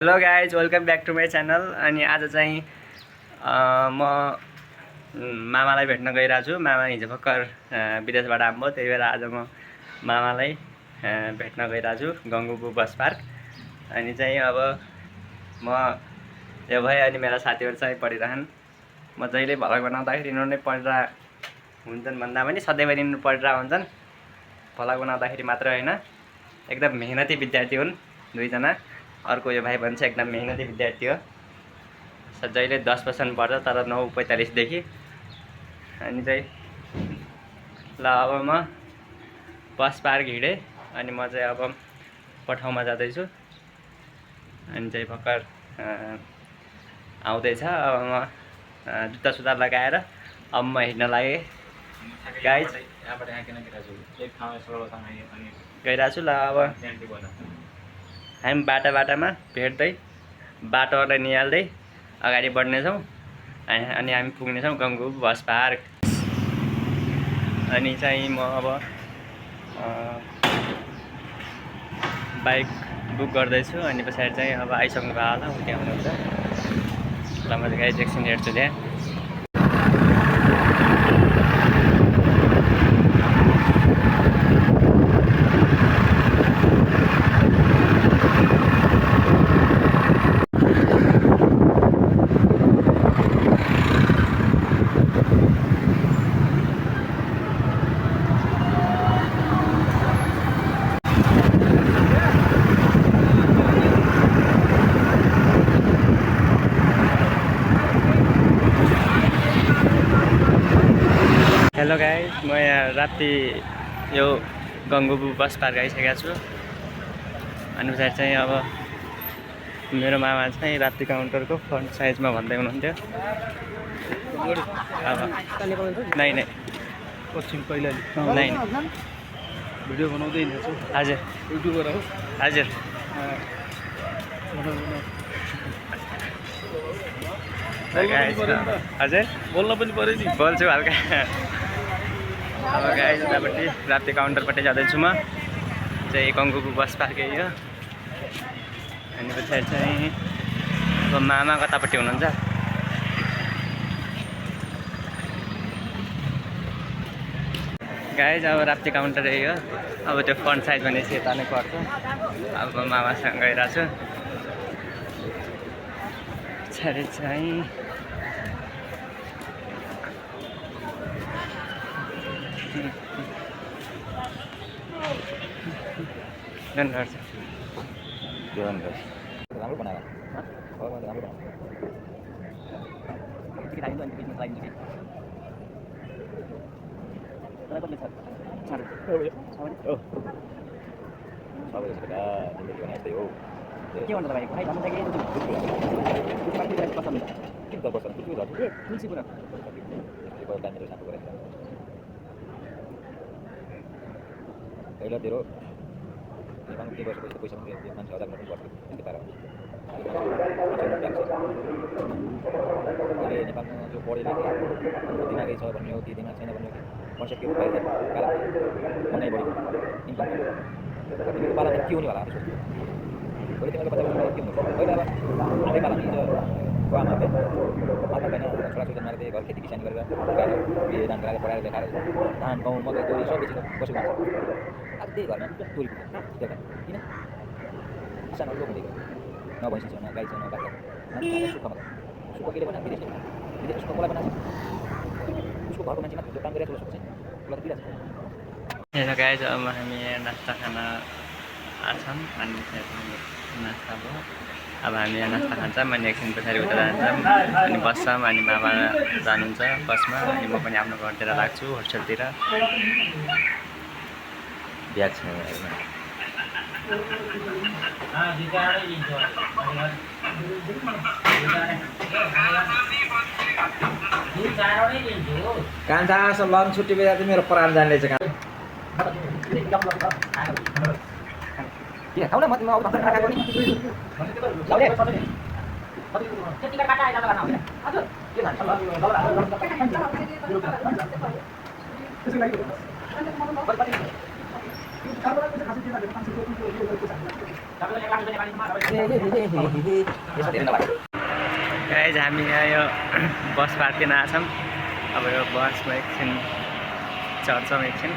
Hello guys, welcome back to my channel. अनि आज चाहिँ म मामालाई भेट्न गइरहेको छु। मामा हिजो भर्खर विदेशबाट आउनुभयो, त्यही भएर आज म मामालाई भेट्न गइरहेको छु गङ्गुबु बस पार्क। अनि चाहिँ अब म यो भए अनि मेरा साथीहरू चाहिँ पढिरहन्। म जहिले भ्लग बनाउँदाखेरि यिनीहरू नै पढिरहेको हुन्छन् भन्दा पनि सधैँभरि यिनीहरू पढिरहेको हुन्छन्। भ्लग बनाउँदाखेरि मात्र होइन, एकदम मेहनती विद्यार्थी हुन् दुईजना। अर्को यो भाइ भन्छ एकदम मेहनती विद्यार्थी हो, जहिले 10 बज्न पढ्छ तर 9:45 देखि। अनि चाहिँ ल अब म बस पार्क हिँडेँ अनि म चाहिँ अब पठाउमा जाँदैछु। अनि चाहिँ भर्खर आउँदैछ। अब म जुत्ता सुत्ता लगाएर अब म हिँड्न लागेँ गाइज। गइरहेको छु। ल अब हामी बाटामा भेट्दै बाटोलाई निहाल्दै अगाडि बढ्नेछौँ अनि हामी पुग्नेछौँ गङ्गुबु बस पार्क। अनि चाहिँ म अब बाइक बुक गर्दैछु अनि पछाडि चाहिँ अब आइसक्नु भयो होला, उति आउनुहुन्छ। ल म चाहिँ गाइज एकछिन हेर्छु त्यहाँ। हेलो गाइज, म यहाँ राप्ती यो गङ्गुबु बस पार्क आइसकेको छु। अनि पछाडि चाहिँ अब मेरो मामा चाहिँ राप्ती काउन्टरको फ्रन्ट साइजमा भन्दै हुनुहुन्थ्यो। अब नै पश्चिम पहिला नै भिडियो बनाउँदै हिँड्छु। हजुर युट्युबर हो। हजुर हजुर बोल्न पनि पऱ्यो नि। बोल्छु हल्का। अब गाइज उतापट्टि राप्ती काउन्टरपट्टि जाँदैछु म चाहिँ गङ्गुबु बस पार्क यो। अनि पछाडि चाहिँ अब मामा कतापट्टि हुनुहुन्छ। गाइज अब राप्ती काउन्टर हो। अब त्यो फ्रन्ट साइड भनेपछि यता नै पर्छ। अब मामासँग गइरहेको छु। पछाडि चाहिँ राम्रो बनाएको यस्तै हो। के भन्छ तपाईँ खै भन्नु चाहिँ तुलसीपुर पहिला तेरो नेपालमा के वर्ष पैसा पनि मान्छे 1000 पनि पर्छ त्यस्तै पारा अहिले नेपालमा जो पढे लेखे दिमागै छ भन्ने हो कि दिमाग छैन भन्ने हो कि कन्सेप्ट के हो बाहिर महँगाइ बढी इन्कम तिमीको पाला के हुने होला सोच्नु। भोलि तिमीको बच्चा के हुनु पहिला अब हाम्रै पालामा हिजो बुवामाहरूले माता बहिनी छोराछोरी मार्दै घर खेती किसानी गरेर बिहे दान गराएर पढाएर देखाएर धान गहुँ मकै तोरी सब बेचेर बसेको मान्छे आज त्यही घरमा तोरी पुग्छ किन किसानहरू लोक न भैँसी छ न गाई छ न बाख्रा मान्छे सुखमा सुख केले बनाएको विदेश सुख कसलाई बनाएको उसको घरको मान्छे मात्र काम गरिरहेको सुख चाहिँ उसलाई त दिइरहेको छ। हेलो गाइज, अब हामी नास्ता खान आछौँ। अनि नास्ता भयो। अब हामी यहाँ नास्ता खान्छौँ अनि एकछिन पछाडि उता जान्छौँ अनि बस्छौँ। अनि मामा जानुहुन्छ बसमा अनि म पनि आफ्नो घरतिर लाग्छु, होस्टेलतिर। ब्याग छ कान्छा जस्तो लङ छुट्टी बेला चाहिँ मेरो प्राण जान्ने छ। खाऊ न म अब गाइज हामी यहाँ यो बस पार्किन आएको छौँ। अब यो बसमा एकछिन चढ्छौँ एकछिन।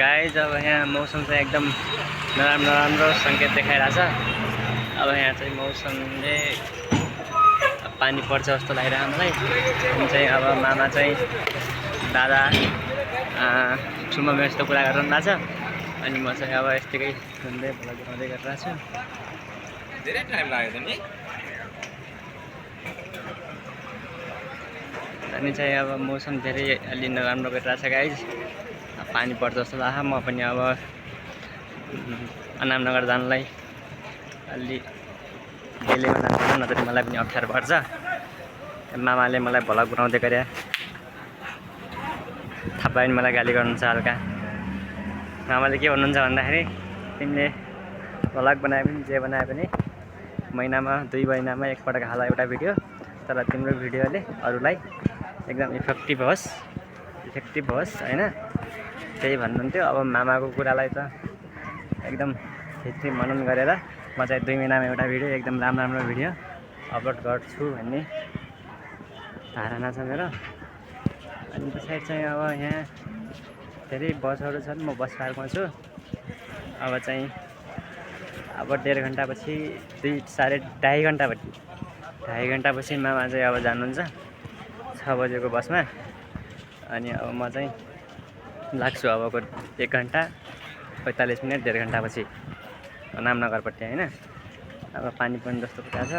गाइज अब यहाँ मौसम चाहिँ एकदम नराम्रो सङ्केत देखाइरहेछ। अब यहाँ चाहिँ मौसमले पानी पर्छ जस्तो लागिरहेको मलाई। अनि चाहिँ अब मामा चाहिँ दादा ठुलो यस्तो कुरा गरिरहनु भएको छ। अनि म चाहिँ अब यस्तै घुम्दै भ्लग बनाउँदै गरिरहेको छु। धेरै टाइम लाग्यो नि। अनि चाहिँ अब मौसम धेरै अलि नराम्रो गरिरहेछ गाइज। पानी पर्छ जस्तो लाग्छ। म पनि अब अनामनगर जानलाई अलि डेलीमा जानुपर्छ, नत्र मलाई पनि अप्ठ्यारो पर्छ। मामाले मलाई भ्लग बनाउँदै गरे, थाहा पायो भने मलाई गाली गर्नुहुन्छ हल्का। मामाले के भन्नुहुन्छ भन्दाखेरि तिमीले भ्लग बनाए पनि जे बनाए पनि महिनामा 2 महिनामा एकपटक हाल एउटा भिडियो, तर तिम्रो भिडियोले अरूलाई एकदम इफेक्टिभ होस् होइन, त्यही भन्नुहुन्थ्यो। अब मामाको कुरालाई त एकदम भित्री मनन गरेर म चाहिँ 2 महिनामा एउटा भिडियो, एकदम राम्रो भिडियो अपलोड गर्छु भन्ने धारणा छ मेरो। अनि पछाडि चाहिँ अब यहाँ धेरै बसहरू छन्। म बस पार्कमा छु। अब चाहिँ 1.5 घन्टापछि 2.5 घन्टापछि मामा चाहिँ अब जानुहुन्छ 6 बजेको बसमा। अनि अब म चाहिँ लाग्छु अबको 1 घन्टा 45 मिनट 1.5 घन्टापछि नामनगरपट्टि होइन। अब पानी पनि जस्तो कुरा छ।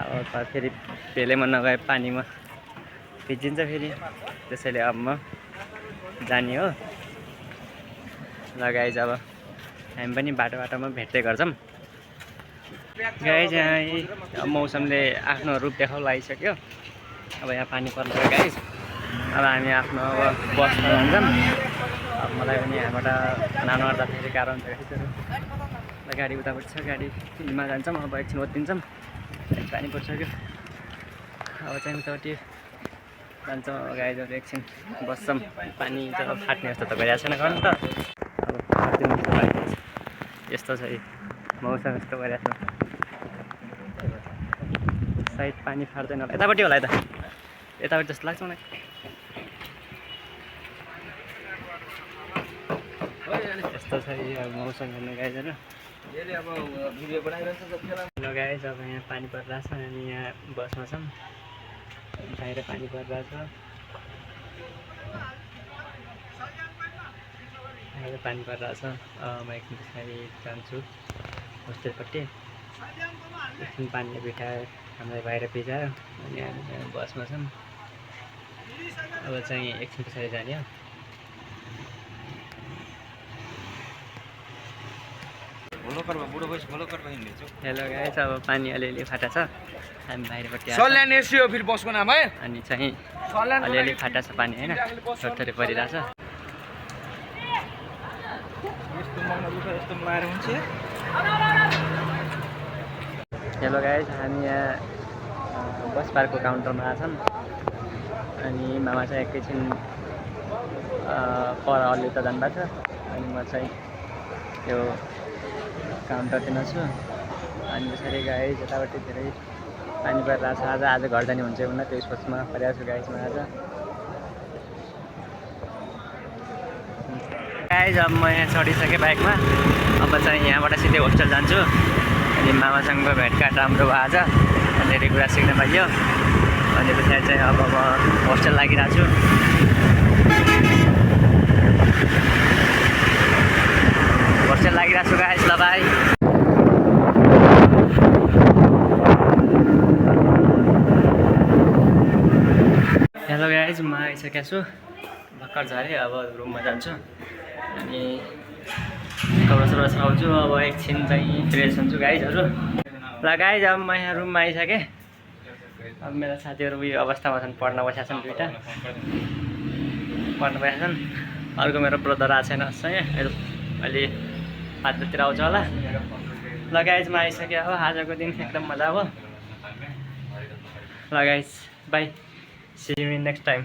अब फेरि पेलेमा नगए पानीमा भिजिन्छ फेरि, त्यसैले अब म जाने हो। ल गाइज अब हामी पनि बाटोमा भेट्दै गर्छौँ। गाइज यहाँ मौसमले आफ्नो रूप देखाउन लागिसक्यो। अब यहाँ पानी पर्छ गाइज। अब हामी आफ्नो अब बसमा जान्छौँ। अब मलाई पनि यहाँबाट नामनगर जाँदाखेरि गाह्रो हुन्छ गाडी उतापट्टि छ, गाडी फिल्डमा जान्छौँ। अब एकछिन ओत्तिन्छौँ, पानी परिसक्यो। अब चाहिँ उतापट्टि जान्छौँ गाइजहरू, एकछिन बस्छौँ। पानी त फाट्ने जस्तो त गरिरहेको छैन गर्नु त। अब फाट्दिनु यस्तो छ मौसम, यस्तो गरिरहेको छ। साइड पानी फाट्दैन होला, यतापट्टि होला, यतापट्टि जस्तो लाग्छ मलाई। यस्तो छ अब मौसम हेर्नु गाइजहरू। ल गाइज अब यहाँ पानी परिरहेछ। अनि यहाँ बसमा छौँ, बाहिर पानी परिरहेछ। बाहिर पानी परिरहेछ। म एकछिन पछाडि जान्छु होस्टेलपट्टि। एकछिन पानीले भिटायो, हामीलाई बाहिर भिजायो। अनि हामी बसमा छौँ। अब चाहिँ एकछिन पछाडि जाने हो। हेलो गाइस, अब पानी अलिअलि फाटा छ। हामी बाहिरपट्टि फेरि बसको नाम है। अनि चाहिँ अलिअलि फाटा छ पानी होइन, थोरै परिरहेछ। हेलो गाइस, हामी यहाँ बस पार्कको काउन्टरमा आछौँ। अनि मामा चाहिँ एकैछिन पर अलि त जानुभएको छ। अनि म चाहिँ यो काउन्टरतिर छु। अनि पछाडि गाइस यतापट्टि धेरै पानी परिरहेछ। आज घर जाने हुन्छ हुन त्यो सोचमा परिरहेको छु गाइसमा आज। गाइस अब म यहाँ चढिसकेँ बाइकमा। अब चाहिँ यहाँबाट सिधै होस्टेल जान्छु। अनि मामासँगको भेटघाट राम्रो भयो आज, धेरै कुरा सिक्न पाइयो। अनि पछाडि चाहिँ अब म होस्टेल लागिरहेको छु। होस्टेल लागिरहेको छु गाइस। ल बाई। हेलो गाइज, म आइसकेको छु। भर्खर झरेँ, अब रुममा जान्छु। अनि कपडा सपडा सुकाउँछु। अब एकछिन चाहिँ फ्रेस हुन्छु गाइजहरू। ल गाइज अब म यहाँ रुममा आइसकेँ। अब मेरा साथीहरू उयो अवस्थामा छन्, पढ्न बसेका छन्, दुइटा पढ्न बसेका छन्। अर्को मेरो ब्रदर आएको छैन सँगै, अहिले 5 बजीतिर आउँछ होला। ल गाइज म आइसकेँ। अब आजको दिन एकदम मजा भयो। ल guys bye, see you in next time.